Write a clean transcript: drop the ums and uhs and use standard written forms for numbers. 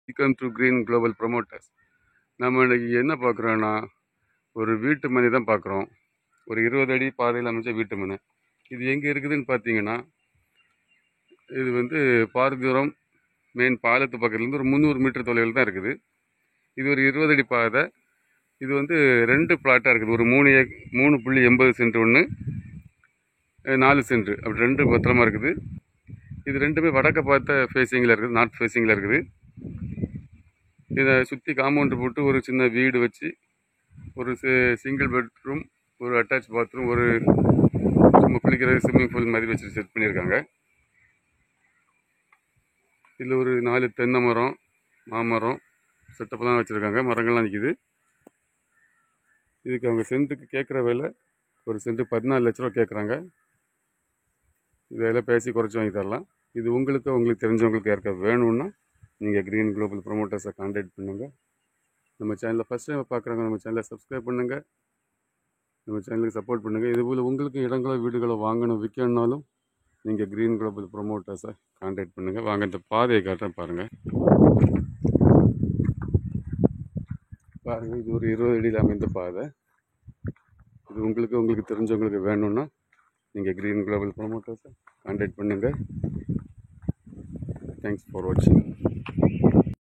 Welcome to green global promoters. நம்ம இன்னைக்கு என்ன பார்க்குறோன்னா, ஒரு வீட்டு மனை தான் பார்க்குறோம். ஒரு 20 அடி பாதையில் அமைச்ச வீட்டு மனை. இது எங்கே இருக்குதுன்னு பார்த்தீங்கன்னா, இது வந்து பாரதிபுரம் மெயின் பாலத்து பக்கத்துலேருந்து ஒரு 300 மீட்டர் தொலைவில் தான் இருக்குது. இது ஒரு 20 அடி பாதை. இது வந்து 2 பிளாட்டாக இருக்குது. ஒரு 3.80 சென்ட் ஒன்று, 4 சென்ட் அப்படி 2 பத்திரமா இருக்குது. இது ரெண்டுமே வடக்க பார்த்த ஃபேஸிங்கில் இருக்குது, நார்த் ஃபேஸிங்கில் இருக்குது. இதை சுற்றி காம்பவுண்டு போட்டு ஒரு சின்ன வீடு வச்சு ஒரு சிங்கிள் பெட்ரூம், ஒரு அட்டாச் பாத்ரூம், ஒரு நம்ம குளிக்கிற ஸ்விம்மிங் பூல் மாதிரி வச்சு செட் பண்ணியிருக்காங்க. இதில் ஒரு 4 தென்னை மரம், மாமரம் செட்டப்பெல்லாம் வச்சுருக்காங்க. மரங்கள்லாம் நிற்கிது. இதுக்கு அவங்க சென்ட்டுக்கு கேட்குற விலை ஒரு சென்ட்டு 14 லட்ச ரூபா கேட்குறாங்க. இதெல்லாம் பேசி குறைச்சி வாங்கி தரலாம். இது உங்களுக்கு தெரிஞ்சவங்களுக்கு யாருக்காவது வேணும்னா நீங்கள் கிரீன் குளோபல் ப்ரொமோட்டர்ஸை கான்டாக்ட் பண்ணுங்கள். நம்ம சேனலில் ஃபஸ்ட் டைம் பார்க்குறவங்க நம்ம சேனலை சப்ஸ்கிரைப் பண்ணுங்கள், நம்ம சேனலுக்கு சப்போர்ட் பண்ணுங்கள். இதுபோல் உங்களுக்கு இடங்களோ வீடுகளோ வாங்கணும் விற்கணுன்னாலும் நீங்கள் கிரீன் குளோபல் ப்ரொமோட்டர்ஸை கான்டாக்ட் பண்ணுங்கள். வாங்க இந்த பாதையை காட்டுறேன் பாருங்கள். இது ஒரு 20 அடியில் அமைந்த பாதை. இது உங்களுக்கு தெரிஞ்சவங்களுக்கு வேணும்னா நீங்கள் கிரீன் குளோபல் ப்ரொமோட்டர்ஸை கான்டாக்ட் பண்ணுங்கள். தேங்க்ஸ் ஃபார் வாட்சிங்.